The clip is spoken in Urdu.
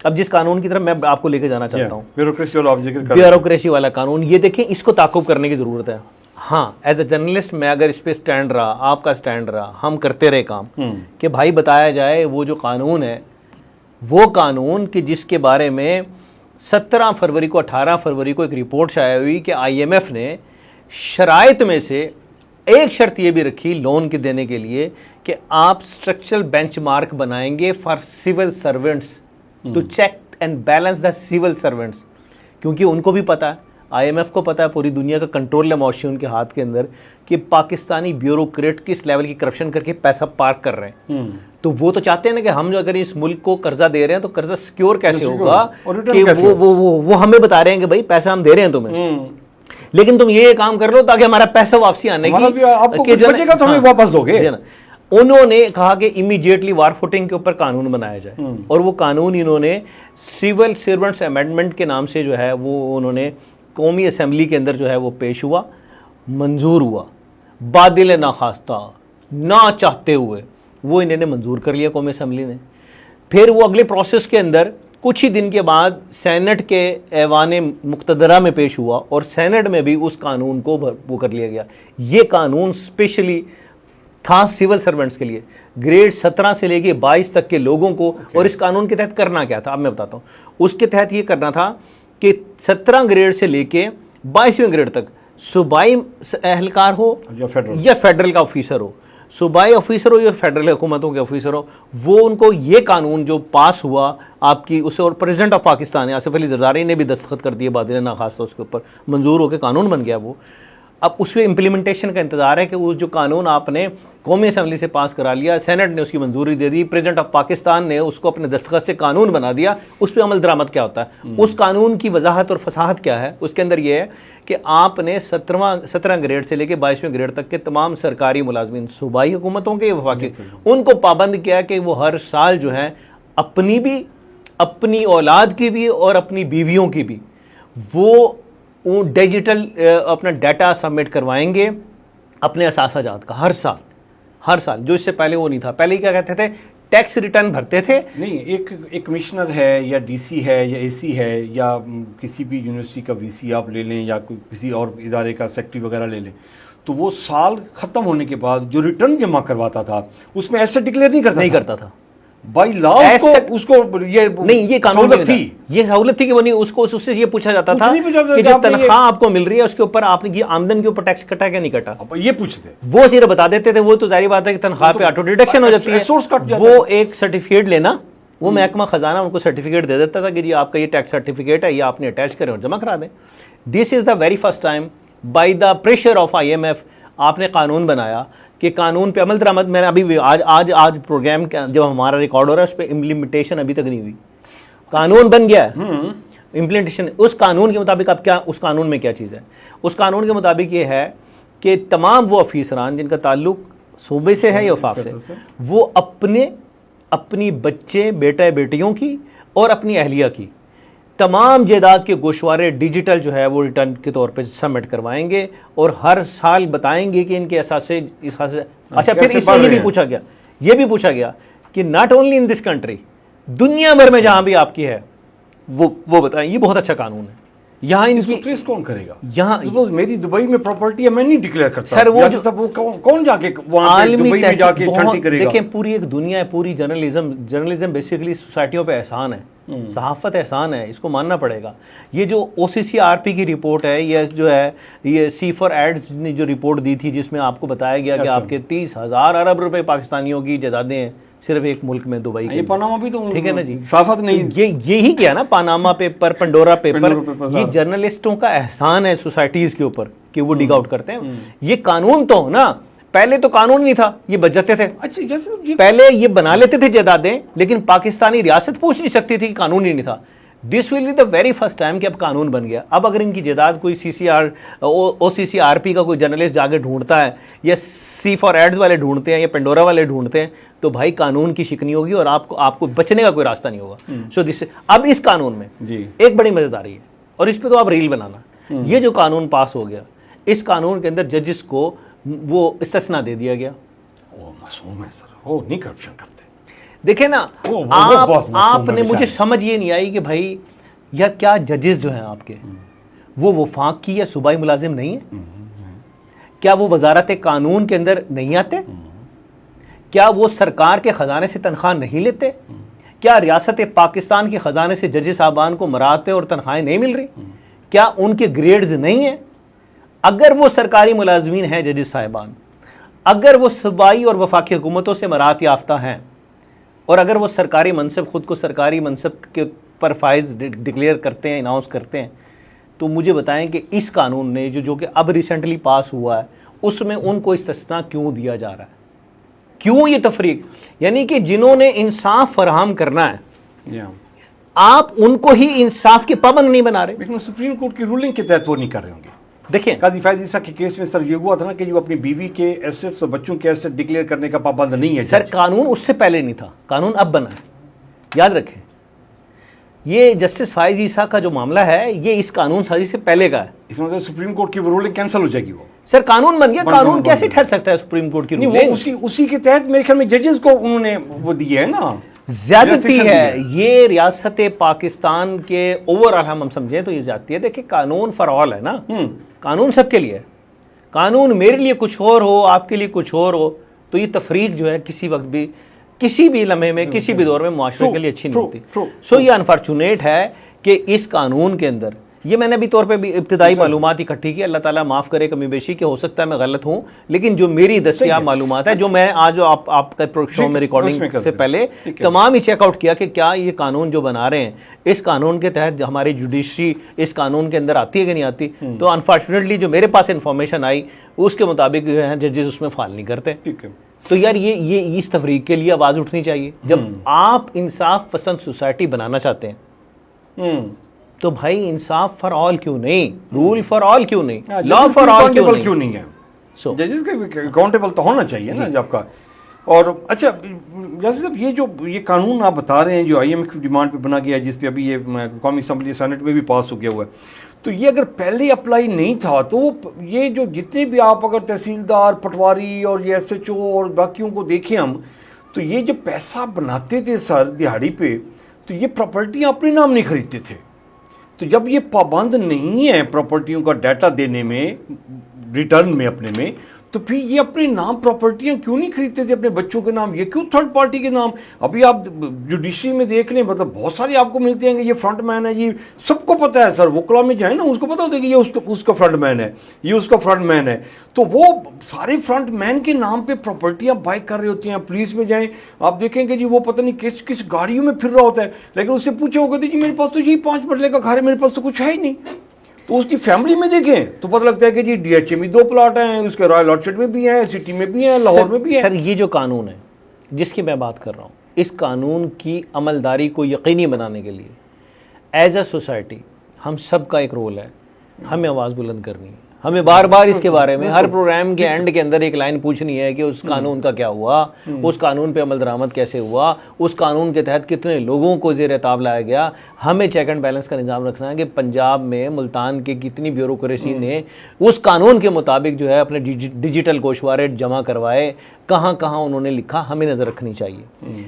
اب جس قانون کی طرف میں آپ کو لے کے جانا چاہتا ہوں، بیوروکریسی والا قانون، یہ دیکھیں اس کو تعاقب کرنے کی ضرورت ہے. ہاں ایز اے جرنلسٹ میں اگر اس پہ سٹینڈ رہا، آپ کا سٹینڈ رہا، ہم کرتے رہے کام کہ بھائی بتایا جائے وہ جو قانون ہے، وہ قانون کہ جس کے بارے میں 17 فروری کو 18 فروری کو ایک رپورٹ شائع ہوئی کہ آئی ایم ایف نے شرائط میں سے ایک شرط یہ بھی رکھی لون کے دینے کے لیے کہ آپ اسٹرکچرل بینچ مارک بنائیں گے for civil servants to check and balance the civil servants, کیونکہ ان کو بھی پتا ہے، آئی ایم ایف کو پتا ہے، پوری دنیا کا کنٹرول ہے معاشی ان کے ہاتھ کے اندر کہ پاکستانی بیوروکریٹ کس لیول کی کرپشن کر کے پیسہ پارک کر رہے ہیں. تو وہ تو چاہتے ہیں نا کہ ہم جو اگر اس ملک کو قرضہ دے رہے ہیں تو قرضہ سیکیور کیسے ہوگا، کہ وہ ہمیں بتا رہے ہیں کہ بھائی پیسہ ہم دے رہے ہیں تمہیں، لیکن تم یہ کام کر لو تاکہ ہمارا پیسہ واپسی آنے کی. انہوں نے کہا کہ امیڈیٹلی وار فوٹنگ کے اوپر قانون بنایا جائے، اور وہ قانون انہوں نے سول سرونٹس امینڈمنٹ کے نام سے جو ہے وہ انہوں نے قومی اسمبلی کے اندر جو ہے وہ پیش ہوا، منظور ہوا، بادل ناخواستہ نہ چاہتے ہوئے وہ انہوں نے منظور کر لیا قومی اسمبلی نے. پھر وہ اگلے پروسیس کے اندر کچھ ہی دن کے بعد سینٹ کے ایوان مقتدرہ میں پیش ہوا، اور سینٹ میں بھی اس قانون کو وہ کر لیا گیا. یہ قانون اسپیشلی تھا سول سرونٹس کے لیے، گریڈ 17 سے لے کے 22 تک کے لوگوں کو. اور اس قانون کے تحت کرنا کیا تھا اب میں بتاتا ہوں. اس کے تحت یہ کرنا تھا کہ 17 گریڈ سے لے کے 22ویں گریڈ تک صوبائی اہلکار ہو یا فیڈرل کا آفیسر ہو، صوبائی آفیسر ہو یا فیڈرل حکومتوں کے آفیسر ہو، وہ ان کو یہ قانون جو پاس ہوا آپ کی اسے، اور پریزیڈنٹ آف پاکستان آصف علی زرداری نے بھی دستخط کر دیے بادل ناخواستہ، اس کے اوپر منظور ہو کے قانون بن گیا وہ. اب اس پہ امپلیمنٹیشن کا انتظار ہے کہ وہ جو قانون آپ نے قومی اسمبلی سے پاس کرا لیا، سینٹ نے اس کی منظوری دے دی، پریزیڈنٹ آف پاکستان نے اس کو اپنے دستخط سے قانون بنا دیا، اس پہ عمل درآمد کیا ہوتا ہے. اس قانون کی وضاحت اور فصاحت کیا ہے؟ اس کے اندر یہ ہے کہ آپ نے 17 گریڈ سے لے کے 22ویں گریڈ تک کے تمام سرکاری ملازمین، صوبائی حکومتوں کے وفاقی، ان کو پابند کیا کہ وہ ہر سال جو ہے اپنی بھی، اپنی اولاد کی بھی اور اپنی بیویوں کی بھی وہ ڈیجیٹل اپنا ڈیٹا سبمٹ کروائیں گے اپنے اثاثہ جات کا ہر سال، جو اس سے پہلے وہ نہیں تھا. پہلے کیا کہتے تھے؟ ٹیکس ریٹرن بھرتے تھے. نہیں، ایک کمشنر ہے یا ڈی سی ہے یا اے سی ہے یا کسی بھی یونیورسٹی کا وی سی آپ لے لیں یا کسی اور ادارے کا سیکٹری وغیرہ لے لیں، تو وہ سال ختم ہونے کے بعد جو ریٹرن جمع کرواتا تھا اس میں ایسے ڈکلیئر نہیں کرتا تھا. بائی لا اس کو یہ قانون تھی، یہ سہولت تھی کہ وہ نہیں، اس کو اس سے یہ پوچھا جاتا تھا کہ جو تنخواہ آپ کو مل رہی ہے اس کے اوپر آپ نے آمدن کے اوپر ٹیکس کٹا کہ نہیں کٹا، یہ پوچھتے. وہ صرف بتا دیتے تھے. وہ تو ظاہر بات ہے کہ تنخواہ پہ آٹو ڈیڈکشن ہو جاتی ہے. وہ ایک سرٹیفکیٹ لینا، وہ محکمہ خزانہ ان کو سرٹیفکیٹ دے دیتا تھا کہ جی آپ کا یہ ٹیکس سرٹیفکیٹ ہے، یہ آپ نے اٹیچ کریں اور جمع کرا دیں. This is the very first time by the pressure of I M F آپ نے قانون بنایا کہ قانون پہ عمل درآمد. میں نے ابھی آج پروگرام جب ہمارا ریکارڈ ہو رہا ہے اس پہ امپلیمنٹیشن ابھی تک نہیں ہوئی. قانون بن گیا ہے، امپلیمنٹیشن اس قانون کے مطابق اب کیا، اس قانون میں کیا چیز ہے؟ اس قانون کے مطابق یہ ہے کہ تمام وہ افیسران جن کا تعلق صوبے سے ہے یا وفاق سے، وہ اپنی بچے بیٹے بیٹیوں کی اور اپنی اہلیہ کی تمام جائیداد کے گوشوارے ڈیجیٹل جو ہے وہ ریٹرن کے طور پہ سبمٹ کروائیں گے، اور ہر سال بتائیں گے کہ ان کے اثاثے. اچھا، پھر اس میں یہ بھی پوچھا گیا کہ not only in this country, دنیا بھر میں جہاں بھی آپ کی ہے وہ بتائیں. یہ بہت اچھا قانون ہے. یہاں ان کی ٹریس کون کرے گا؟ یہاں میری دبئی میں پراپرٹی ہے، میں نہیں ڈکلیئر کرتا سر. وہ کون جا کے وہاں دبئی میں جا کے چھنٹی کرے گا؟ دیکھیں پوری ایک دنیا ہے، پوری جرنلزم بیسیکلی سوسائٹیوں پہ احسان ہے، صحافت احسان ہے، اس کو ماننا پڑے گا. یہ جو او سی سی آر پی کی رپورٹ ہے، یہ جو ہے یہ سی فار ایڈز نے جو رپورٹ دی تھی جس میں آپ کو بتایا گیا کہ آپ کے 30,000 ارب روپے پاکستانیوں کی جائیدادیں ہیں صرف ایک ملک میں، دبئی کے. پاناما بھی تو ٹھیک ہے نا جی، صحافت نہیں، یہی کیا نا، پاناما پیپر، پنڈورا پیپر. یہ جرنلسٹوں کا احسان ہے سوسائٹیز کے اوپر کہ وہ ڈگ آؤٹ کرتے ہیں. یہ قانون تو نا، پہلے تو قانون نہیں تھا، یہ بچ جاتے تھے. پہلے یہ بنا لیتے تھے جائیدادیں، لیکن پاکستانی ریاست پوچھ نہیں سکتی تھی کہ قانون ہی نہیں تھا. This will be the very first time کہ اب قانون بن گیا. اب اگر ان کی جائیداد کوئی او سی سی آر پی کا کوئی جرنلسٹ جا کے ڈھونڈتا ہے، یا سی فار ایڈز والے ڈھونڈتے ہیں، یا پنڈورا والے ڈھونڈتے ہیں، تو بھائی قانون کی شکنی ہوگی اور آپ کو بچنے کا کوئی راستہ نہیں ہوگا. سو دس اب اس قانون میں ایک بڑی مزیداری ہے، اور اس پہ تو آپ ریل بنانا. یہ جو قانون پاس ہو گیا، اس قانون کے اندر ججز کو وہ استثنا دے دیا گیا. وہ معصوم ہے سر، وہ نہیں کرپشن کرتے. دیکھیں نا آپ نے مجھے سمجھ یہ نہیں آئی کہ بھائی یا کیا ججز جو ہیں آپ کے وہ وفاق کی یا صوبائی ملازم نہیں ہیں؟ کیا وہ وزارت قانون کے اندر نہیں آتے؟ کیا وہ سرکار کے خزانے سے تنخواہ نہیں لیتے؟ کیا ریاست پاکستان کے خزانے سے ججز صاحبان کو مراتب اور تنخواہیں نہیں مل رہی؟ کیا ان کے گریڈز نہیں ہیں؟ اگر وہ سرکاری ملازمین ہیں ججز صاحبان، اگر وہ صوبائی اور وفاقی حکومتوں سے مراد یافتہ ہیں، اور اگر وہ سرکاری منصب خود کو سرکاری منصب کے پر فائز ڈکلیئر کرتے ہیں، اناؤنس کرتے ہیں، تو مجھے بتائیں کہ اس قانون نے جو کہ اب ریسنٹلی پاس ہوا ہے اس میں ان کو استثناء کیوں دیا جا رہا ہے؟ کیوں یہ تفریق؟ یعنی کہ جنہوں نے انصاف فراہم کرنا ہے آپ ان کو ہی انصاف کے پابند نہیں بنا رہے. لیکن سپریم کورٹ کی رولنگ کے تحت وہ نہیں کر رہے ہوں گے. دیکھیں قاضی فیض عیسیٰ کے کیس میں سر یہ ہوا تھا نا کہ وہ اپنی بیوی کے ایسٹس اور بچوں کے ایسٹ ڈکلیئر کرنے کا پابند نہیں ہے. سر قانون اس سے پہلے نہیں تھا، قانون اب بنا ہے، یاد رکھیں. یہ جسٹس فائز عیسیٰ کا جو معاملہ ہے یہ اس قانون سازی سے پہلے کا ہے. اس مطلب سپریم کورٹ کی رولنگ کینسل ہو جائے گی. وہ سر قانون بن گیا، قانون کیسے ٹھہر سکتا ہے سپریم کورٹ کی رولنگ؟ وہ اسی کے تحت میرے خیال میں ججز کو انہوں نے وہ دیے ہے نا. زیادتی ہے یہ ریاست پاکستان کے اوور آل ہم سمجھیں تو یہ زیادتی ہے. دیکھیں قانون فار آل ہے نا، قانون سب کے لیے ہے. قانون میرے لیے کچھ اور ہو، آپ کے لیے کچھ اور ہو، تو یہ تفریق جو ہے کسی وقت بھی کسی بھی لمحے میں کسی بھی دور میں معاشرے کے لیے اچھی نہیں ہوتی. سو یہ انفارچونیٹ ہے کہ اس قانون کے اندر یہ میں نے بھی طور پہ بھی ابتدائی معلومات اکٹھی کی، اللہ تعالیٰ معاف کرے کمی بیشی کہ ہو سکتا ہے میں غلط ہوں، لیکن جو میری دستیاب معلومات ہے جو میں آج آپ کا شو میں ریکارڈنگ سے پہلے تمام ہی چیک آؤٹ کیا کہ کیا یہ قانون جو بنا رہے ہیں اس قانون کے تحت ہماری جوڈیشری اس قانون کے اندر آتی ہے کہ نہیں آتی. تو انفارچونیٹلی جو میرے پاس انفارمیشن آئی اس کے مطابق جو ہے ججز اس میں فعال نہیں کرتے. تو یار یہ اس تفریق کے لیے آواز اٹھنی چاہیے. جب آپ انصاف پسند سوسائٹی بنانا چاہتے ہیں تو بھائی انصاف فار آل کیوں نہیں، رول فار آل کیوں نہیں، لا فار آل کیوں نہیں ہے؟ ججز کا اکاؤنٹیبل تو ہونا چاہیے نا جب کا. اور اچھا جیسے صاحب یہ قانون آپ بتا رہے ہیں جو آئی ایم ایف ڈیمانڈ پہ بنا گیا ہے، جس پہ ابھی یہ قومی اسمبلی سینٹ میں بھی پاس ہو گیا ہوا ہے، تو یہ اگر پہلے اپلائی نہیں تھا تو یہ جو جتنے بھی آپ اگر تحصیلدار، پٹواری اور یہ ایس ایچ او اور باقیوں کو دیکھیں ہم، تو یہ جب پیسہ بناتے تھے سر دیہڑی پہ تو یہ پراپرٹیاں اپنے نام نہیں خریدتے تھے. تو جب یہ پابند نہیں ہے پراپرٹیوں کا ڈیٹا دینے میں، ریٹرن میں اپنے میں، تو پھر یہ اپنے نام پراپرٹیاں کیوں نہیں خریدتے تھے اپنے بچوں کے نام؟ یہ کیوں تھرڈ پارٹی کے نام؟ ابھی آپ جوڈیشری میں دیکھ لیں، مطلب بہت سارے آپ کو ملتے ہیں کہ یہ فرنٹ مین ہے، یہ سب کو پتہ ہے سر. وکلا میں جائیں نا اس کو پتہ ہوتا ہے کہ یہ اس کا فرنٹ مین ہے، یہ اس کا فرنٹ مین ہے. تو وہ سارے فرنٹ مین کے نام پہ پراپرٹیاں بائی کر رہے ہوتے ہیں. پولیس میں جائیں آپ دیکھیں کہ جی وہ پتہ نہیں کس گاڑیوں میں پھر رہا ہوتا ہے، لیکن اس سے پوچھے وہ کہتے جی میرے پاس تو یہی 5 مرلے کا گھر ہے، میرے پاس تو کچھ ہے ہی نہیں. تو اس کی فیملی میں دیکھیں تو پتہ لگتا ہے کہ جی ڈی ایچ اے میں 2 پلاٹ ہیں، اس کے رائل آرچرڈ میں بھی ہیں، سٹی میں بھی ہیں، لاہور میں بھی ہیں. سر یہ جو قانون ہے جس کی میں بات کر رہا ہوں، اس قانون کی عملداری کو یقینی بنانے کے لیے ایز اے سوسائٹی ہم سب کا ایک رول ہے. ہمیں آواز بلند کرنی ہے، ہمیں بار بار اس کے بارے میں ہر پروگرام کے اینڈ کے اندر ایک لائن پوچھنی ہے کہ اس قانون کا کیا ہوا، اس قانون پہ عمل درآمد کیسے ہوا، اس قانون کے تحت کتنے لوگوں کو زیر عتاب لایا گیا. ہمیں چیک اینڈ بیلنس کا نظام رکھنا ہے کہ پنجاب میں ملتان کے کتنی بیوروکریسی نے اس قانون کے مطابق جو ہے اپنے ڈیجیٹل گوشوارے جمع کروائے، کہاں کہاں انہوں نے لکھا، ہمیں نظر رکھنی چاہیے.